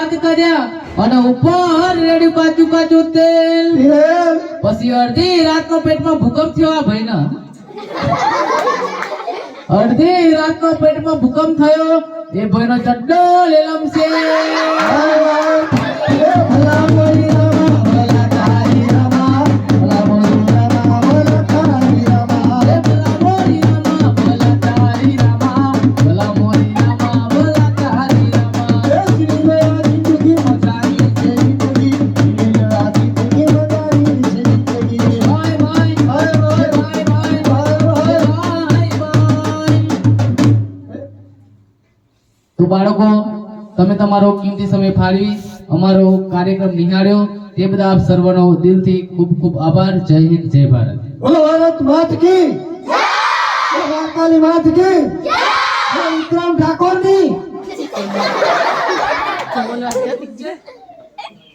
ભાત કર્યા અને ઉપર રેડ્યું કાચું કાચું તેલ. પછી અડધી રાતનો પેટમાં ભૂકંપ થયો આ ભાઈના. અડધી રાતનો પેટમાં ભૂકંપ થયો એ ભાઈનો ચડ્ડો લેલમ છે. તો બાળકો તમે તમારો કિંમતી સમય ફાળવી અમારો કાર્યક્રમ નિહાળ્યો તે બધા આપ સર્વનો દિલથી ખૂબ ખૂબ આભાર. જય હિન્દ, જય ભારત. બોલો ભારત માત કી જય, બોલો કાલી માત કી જય, બોલો વિક્રમ ઠાકોર ની.